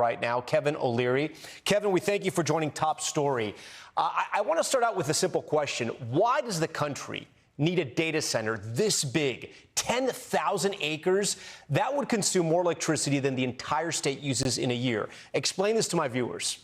right now, Kevin O'Leary. Kevin, we thank you for joining Top Story. I want to start out with a simple question. Why does the country need a data center this big, 10,000 acres? That would consume more electricity than the entire state uses in a year. Explain this to my viewers.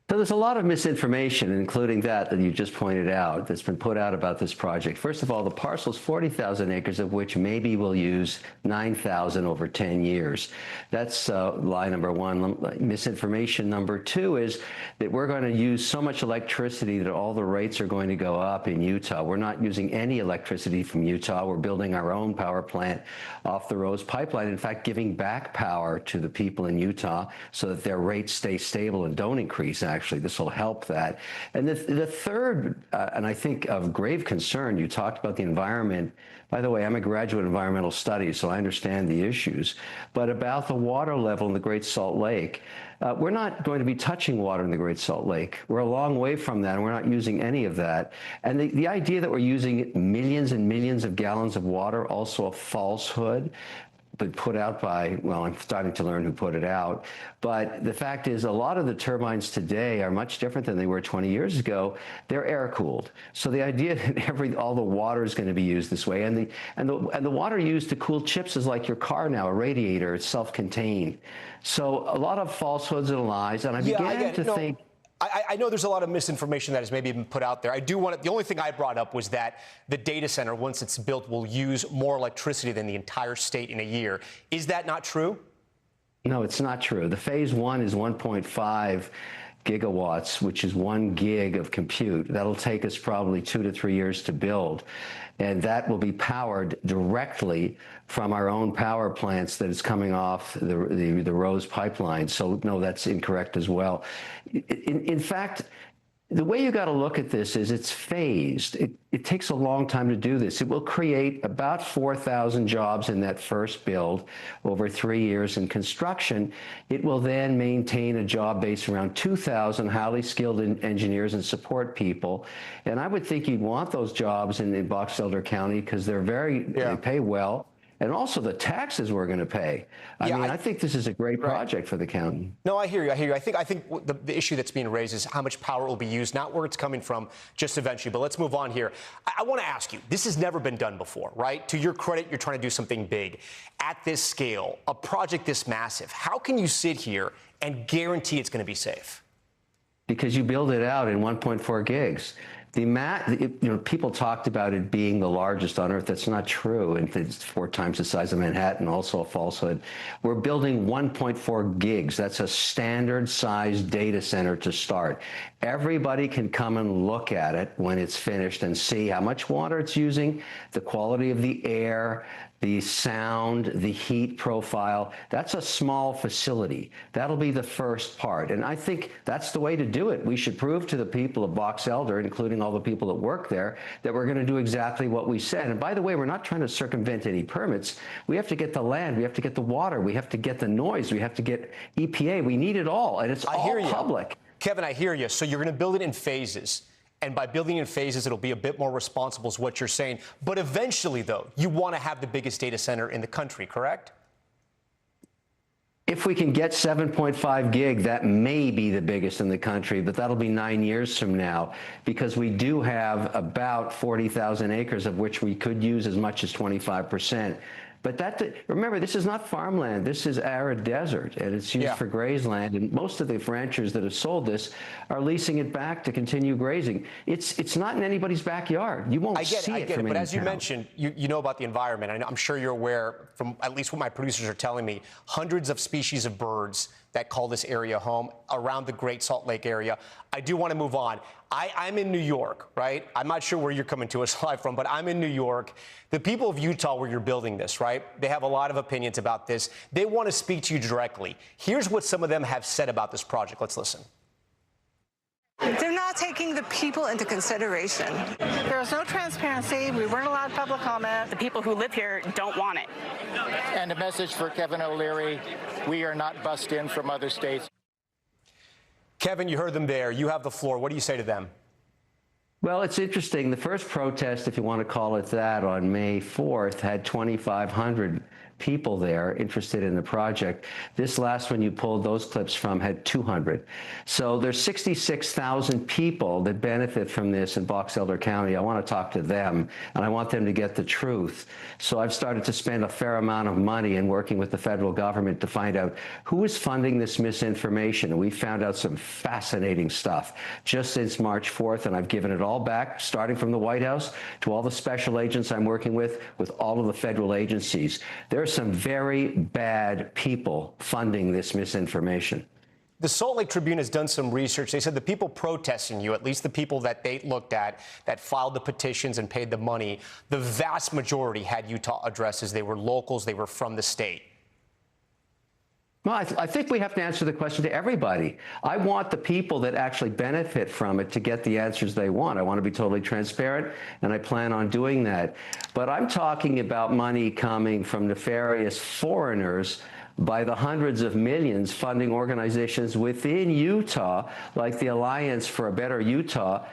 So there's a lot of misinformation, including that you just pointed out, that's been put out about this project. First of all, the parcel's 40,000 acres, of which maybe we'll use 9,000 over 10 years. That's lie number one. Misinformation number two is that we're going to use so much electricity that all the rates are going to go up in Utah. We're not using any electricity from Utah. We're building our own power plant off the Rose Pipeline, in fact, giving back power to the people in Utah so that their rates stay stable and don't increase. Actually, this will help that. And the third, and I think of grave concern, you talked about the environment. By the way, I'm a graduate in environmental studies, so I understand the issues. But about the water level in the Great Salt Lake, we're not going to be touching water in the Great Salt Lake. We're a long way from that, and we're not using any of that. And the idea that we're using millions and millions of gallons of water, also a falsehood, but put out by, well, I'm starting to learn who put it out. But the fact is, a lot of the turbines today are much different than they were 20 years ago. They're air-cooled. So the idea that all the water is going to be used this way, and the water used to cool chips is like your car now, a radiator. It's self-contained. So a lot of falsehoods and lies, and I began to think. I know there's a lot of misinformation that has maybe been put out there. I do want to, the only thing I brought up was that the data center, once it's built, will use more electricity than the entire state in a year. Is that not true? No, it's not true. The phase one is 1.5 gigawatts, which is 1 gig of compute. That'll take us probably 2 to 3 years to build. And that will be powered directly from our own power plants that is coming off the Rose Pipeline. So, no, that's incorrect as well. In fact, the way you got to look at this is it's phased. It takes a long time to do this. It will create about 4,000 jobs in that first build over 3 years in construction. It will then maintain a job base around 2,000 highly skilled engineers and support people. And I would think you'd want those jobs in Box Elder County because they pay well. And also the taxes we're going to pay. I think this is a great project for the county. No, I hear you. I hear you. I think the issue that's being raised is how much power will be used, not where it's coming from, just eventually. But let's move on here. I want to ask you, this has never been done before, right? To your credit, you're trying to do something big. At this scale, a project this massive, how can you sit here and guarantee it's going to be safe? Because you build it out in 1.4 gigs. People talked about it being the largest on Earth. That's not true. And it's 4 times the size of Manhattan, also a falsehood. We're building 1.4 gigs. That's a standard-sized data center to start. Everybody can come and look at it when it's finished and see how much water it's using, the quality of the air, the sound, the heat profile. That's a small facility. That'll be the first part. And I think that's the way to do it. We should prove to the people of Box Elder, including all the people that work there, that we're going to do exactly what we said. And by the way, we're not trying to circumvent any permits. We have to get the land. We have to get the water. We have to get the noise. We have to get EPA. We need it all. And it's all public. Kevin, I hear you. So you're going to build it in phases. And by building in phases, it'll be a bit more responsible is what you're saying. But eventually, though, you want to have the biggest data center in the country, correct? If we can get 7.5 gig, that may be the biggest in the country, but that'll be 9 years from now because we do have about 40,000 acres of which we could use as much as 25%. But remember, this is not farmland. This is arid desert, and it's used for grazeland. And most of the ranchers that have sold this are leasing it back to continue grazing. It's not in anybody's backyard. You won't see it from any town. But as you mentioned, you know about the environment. I'm sure you're aware, from at least what my producers are telling me, hundreds of species of birds that call this area home around the Great Salt Lake area. I do want to move on. I'm in New York, right? I'm not sure where you're coming to us live from, but I'm in New York. The people of Utah, where you're building this, right? They have a lot of opinions about this. They want to speak to you directly. Here's what some of them have said about this project. Let's listen. They're not taking the people into consideration. There was no transparency. We weren't allowed public comment. The people who live here don't want it. And a message for Kevin O'Leary, we are not bussed in from other states. Kevin, you heard them there. You have the floor. What do you say to them? Well, it's interesting. The first protest, if you want to call it that, on May 4th had 2,500 people there interested in the project. This last one you pulled those clips from had 200. So there's 66,000 people that benefit from this in Box Elder County. I want to talk to them, and I want them to get the truth. So I've started to spend a fair amount of money in working with the federal government to find out who is funding this misinformation. And we found out some fascinating stuff just since March 4th, and I've given it all back, starting from the White House to all the special agents I'm working with all of the federal agencies. There are some very bad people funding this misinformation. The Salt Lake Tribune has done some research. They said the people protesting you, at least the people that they looked at, that filed the petitions and paid the money, the vast majority had Utah addresses. They were locals. They were from the state. Well, I think we have to answer the question to everybody. I want the people that actually benefit from it to get the answers they want. I want to be totally transparent, and I plan on doing that. But I'm talking about money coming from nefarious foreigners by the hundreds of millions funding organizations within Utah, like the Alliance for a Better Utah.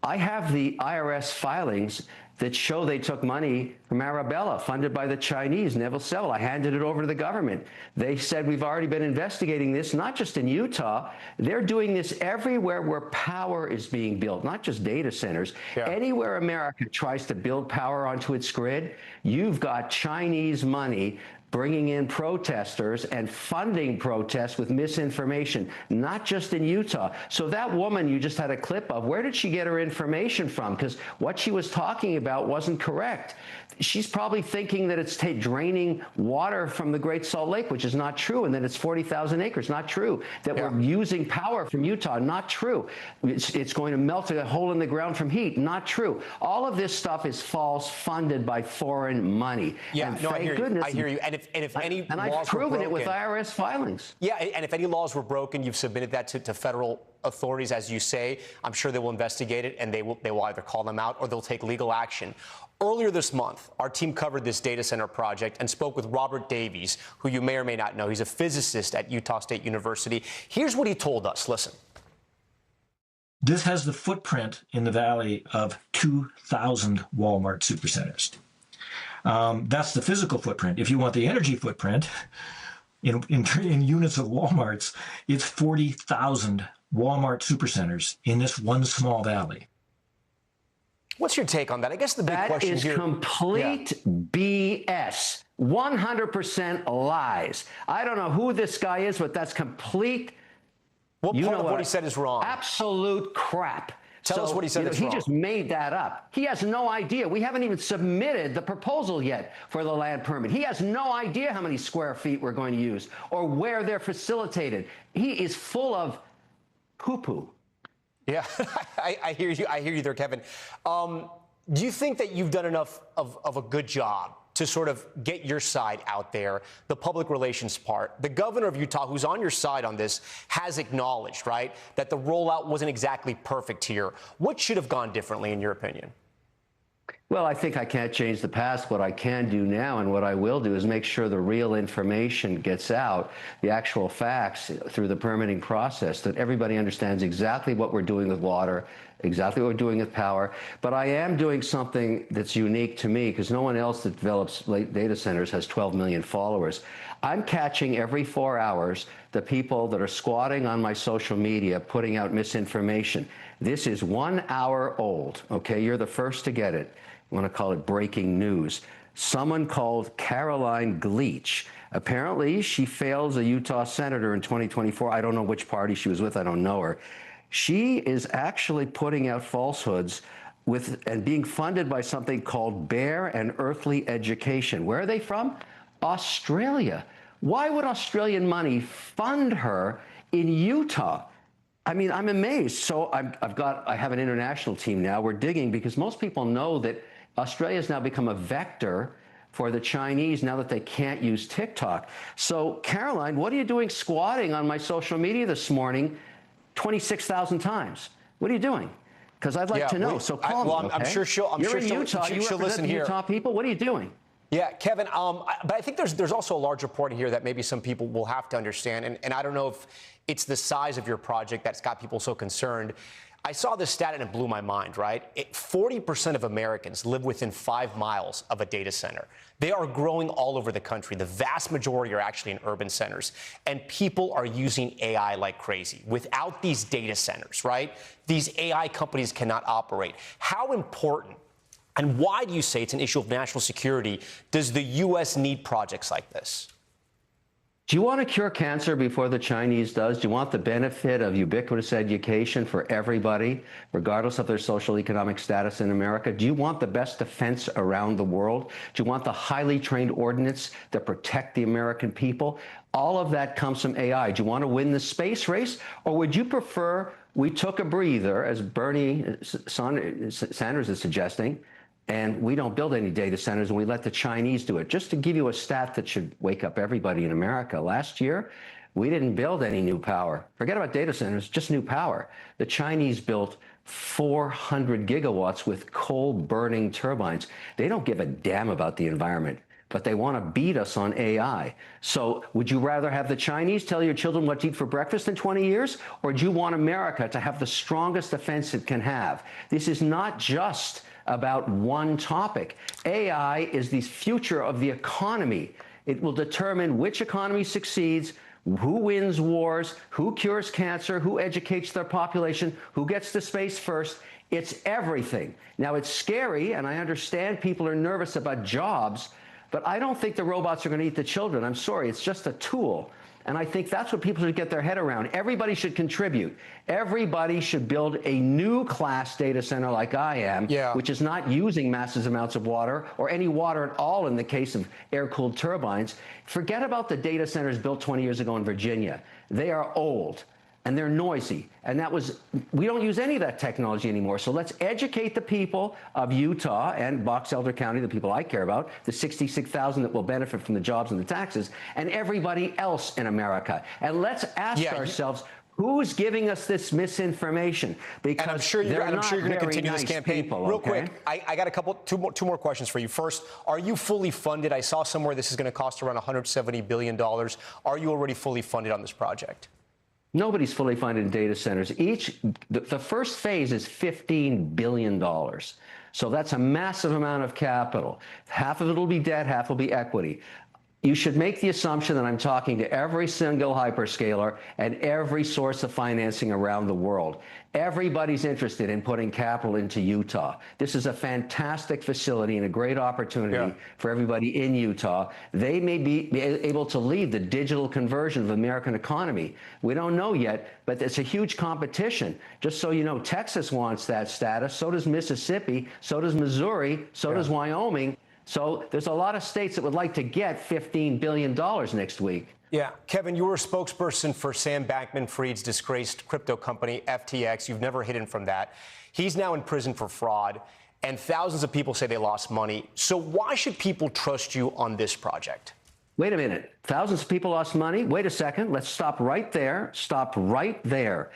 I have the IRS filings that show they took money from Arabella, funded by the Chinese, Neville Seville. I handed it over to the government. They said, we've already been investigating this, not just in Utah. They're doing this everywhere where power is being built, not just data centers. Yeah. Anywhere America tries to build power onto its grid, you've got Chinese money bringing in protesters and funding protests with misinformation, not just in Utah. So that woman you just had a clip of, where did she get her information from? Because what she was talking about wasn't correct. She's probably thinking that it's draining water from the Great Salt Lake, which is not true, and that it's 40,000 acres, not true. That we're using power from Utah, not true. It's going to melt a hole in the ground from heat, not true. All of this stuff is false, funded by foreign money. Yeah, and no, thank I hear goodness, you. I hear you. And if any and laws I've proven were it with IRS filings. Yeah, and if any laws were broken, you've submitted that to federal authorities, as you say. I'm sure they will investigate it, and they will either call them out or they'll take legal action. Earlier this month, our team covered this data center project and spoke with Robert Davies, who you may or may not know. He's a physicist at Utah State University. Here's what he told us. Listen. This has the footprint in the valley of 2,000 Walmart supercenters. That's the physical footprint. If you want the energy footprint in units of Walmarts, it's 40,000 Walmart supercenters in this one small valley. What's your take on that? I guess the big question here... That is complete BS. 100% lies. I don't know who this guy is, but that's complete... What part of what he said is wrong? Absolute crap. Tell us what he said is wrong. He just made that up. He has no idea. We haven't even submitted the proposal yet for the land permit. He has no idea how many square feet we're going to use or where they're facilitated. He is full of poo-poo. Yeah, I hear you. I hear you there, Kevin. Do you think that you've done enough of a good job to sort of get your side out there, the public relations part? The governor of Utah, who's on your side on this, has acknowledged, right, that the rollout wasn't exactly perfect here. What should have gone differently, in your opinion? Well, I think I can't change the past. What I can do now and what I will do is make sure the real information gets out, the actual facts through the permitting process, that everybody understands exactly what we're doing with water, exactly what we're doing with power. But I am doing something that's unique to me because no one else that develops data centers has 12 million followers. I'm catching every 4 hours the people that are squatting on my social media, putting out misinformation. This is 1 hour old, okay? You're the first to get it. I want to call it breaking news. Someone called Caroline Gleach. Apparently, she fails a Utah senator in 2024. I don't know which party she was with. I don't know her. She is actually putting out falsehoods and being funded by something called Bare and Earthly Education. Where are they from? Australia. Why would Australian money fund her in Utah? I mean, I'm amazed. So I have an international team now. We're digging because most people know that Australia has now become a vector for the Chinese now that they can't use TikTok. So, Caroline, what are you doing squatting on my social media this morning 26,000 times? What are you doing? Because I'd like to know. So call me, okay? I'm sure she'll Utah. You she'll listen represent here. Utah people. What are you doing? Yeah, Kevin, but I think there's also a larger point here that maybe some people will have to understand, and I don't know if it's the size of your project that's got people so concerned. I saw this stat and it blew my mind, right? 40% of Americans live within 5 miles of a data center. They are growing all over the country. The vast majority are actually in urban centers. And people are using AI like crazy. Without these data centers, right, these AI companies cannot operate. How important and why do you say it's an issue of national security does the U.S. need projects like this? Do you want to cure cancer before the Chinese does? Do you want the benefit of ubiquitous education for everybody, regardless of their social economic status in America? Do you want the best defense around the world? Do you want the highly trained ordnance that protect the American people? All of that comes from AI. Do you want to win the space race? Or would you prefer we took a breather, as Bernie Sanders is suggesting, and we don't build any data centers and we let the Chinese do it? Just to give you a stat that should wake up everybody in America, last year, we didn't build any new power. Forget about data centers, just new power. The Chinese built 400 gigawatts with coal-burning turbines. They don't give a damn about the environment, but they want to beat us on AI. So would you rather have the Chinese tell your children what to eat for breakfast in 20 years? Or do you want America to have the strongest defense it can have? This is not just about one topic. AI is the future of the economy. It will determine which economy succeeds, who wins wars, who cures cancer, who educates their population, who gets to space first. It's everything. Now, it's scary, and I understand people are nervous about jobs, but I don't think the robots are going to eat the children. I'm sorry, it's just a tool. And I think that's what people should get their head around. Everybody should contribute. Everybody should build a new class data center like I am, which is not using massive amounts of water or any water at all in the case of air-cooled turbines. Forget about the data centers built 20 years ago in Virginia. They are old and they're noisy. And we don't use any of that technology anymore. So let's educate the people of Utah and Box Elder County, the people I care about, the 66,000 that will benefit from the jobs and the taxes, and everybody else in America. And let's ask ourselves, who's giving us this misinformation? Because and I'm sure you're going to continue this campaign. People, Real quick, I got two more questions for you. First, are you fully funded? I saw somewhere this is going to cost around $170 billion. Are you already fully funded on this project? Nobody's fully funded in data centers. The first phase is $15 billion. So that's a massive amount of capital. Half of it will be debt, half will be equity. You should make the assumption that I'm talking to every single hyperscaler and every source of financing around the world. Everybody's interested in putting capital into Utah. This is a fantastic facility and a great opportunity for everybody in Utah. They may be able to lead the digital conversion of the American economy. We don't know yet, but it's a huge competition. Just so you know, Texas wants that status. So does Mississippi. So does Missouri. So does Wyoming. So there's a lot of states that would like to get $15 billion next week. Yeah. Kevin, you were a spokesperson for Sam Bankman-Fried's disgraced crypto company, FTX. You've never hidden from that. He's now in prison for fraud, and thousands of people say they lost money. So why should people trust you on this project? Wait a minute. Thousands of people lost money? Wait a second. Let's stop right there. Stop right there.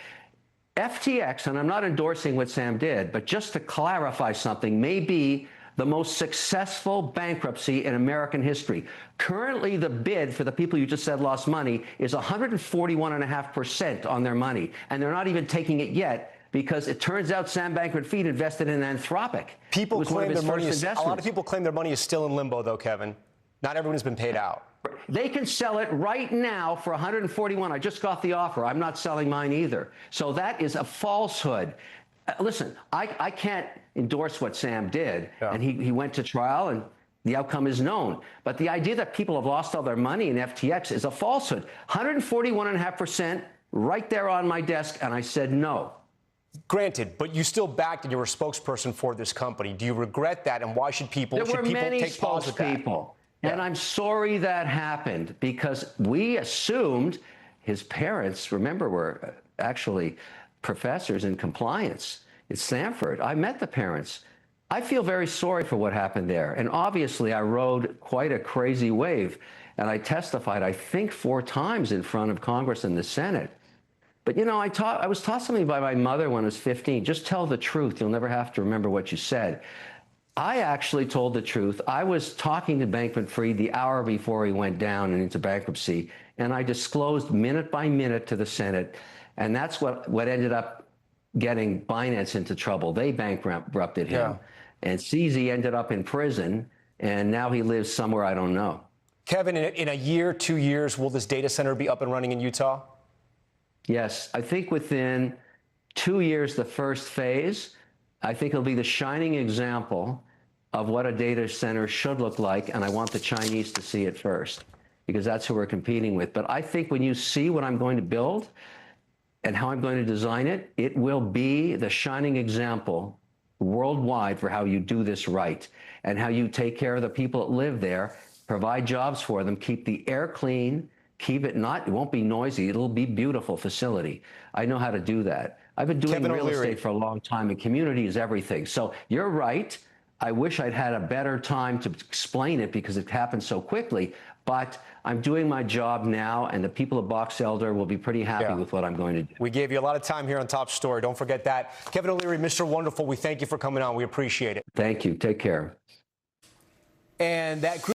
FTX, and I'm not endorsing what Sam did, but just to clarify something, may be the most successful bankruptcy in American history. Currently, the bid for the people you just said lost money is 141.5% on their money, and they're not even taking it yet because it turns out Sam Bankman-Fried invested in Anthropic. People claim their money a lot of people claim their money is still in limbo, though, Kevin. Not everyone has been paid out. They can sell it right now for 141. I just got the offer. I'm not selling mine either. So that is a falsehood. Listen, I can't endorse what Sam did, and he went to trial, and the outcome is known. But the idea that people have lost all their money in FTX is a falsehood. 141.5% right there on my desk, and I said no. Granted, but you still backed and you were a spokesperson for this company. Do you regret that, and why should people take pause with that? There were many spokespeople, and I'm sorry that happened because we assumed his parents, remember, were actually professors in compliance at Stanford. I met the parents. I feel very sorry for what happened there. And obviously, I rode quite a crazy wave. And I testified, I think, 4 times in front of Congress and the Senate. But, you know, I was taught something by my mother when I was 15. Just tell the truth. You'll never have to remember what you said. I actually told the truth. I was talking to Bankman-Fried the hour before he went down and into bankruptcy. And I disclosed minute by minute to the Senate. And that's what ended up getting Binance into trouble. They bankrupted him. Yeah. And CZ ended up in prison, and now he lives somewhere I don't know. Kevin, in a year, 2 years, will this data center be up and running in Utah? Yes, I think within 2 years, the first phase, I think it'll be the shining example of what a data center should look like, and I want the Chinese to see it first, because that's who we're competing with. But I think when you see what I'm going to build and how I'm going to design it, it will be the shining example worldwide for how you do this right and how you take care of the people that live there, provide jobs for them, keep the air clean, keep it not, it won't be noisy, it'll be beautiful facility. I know how to do that. I've been doing Kevin real O'Leary. estate for a long time, and community is everything. So you're right. I wish I'd had a better time to explain it because it happened so quickly, but I'm doing my job now, and the people of Box Elder will be pretty happy with what I'm going to do. We gave you a lot of time here on Top Story. Don't forget that. Kevin O'Leary, Mr. Wonderful, we thank you for coming on. We appreciate it. Thank you. Take care. And that group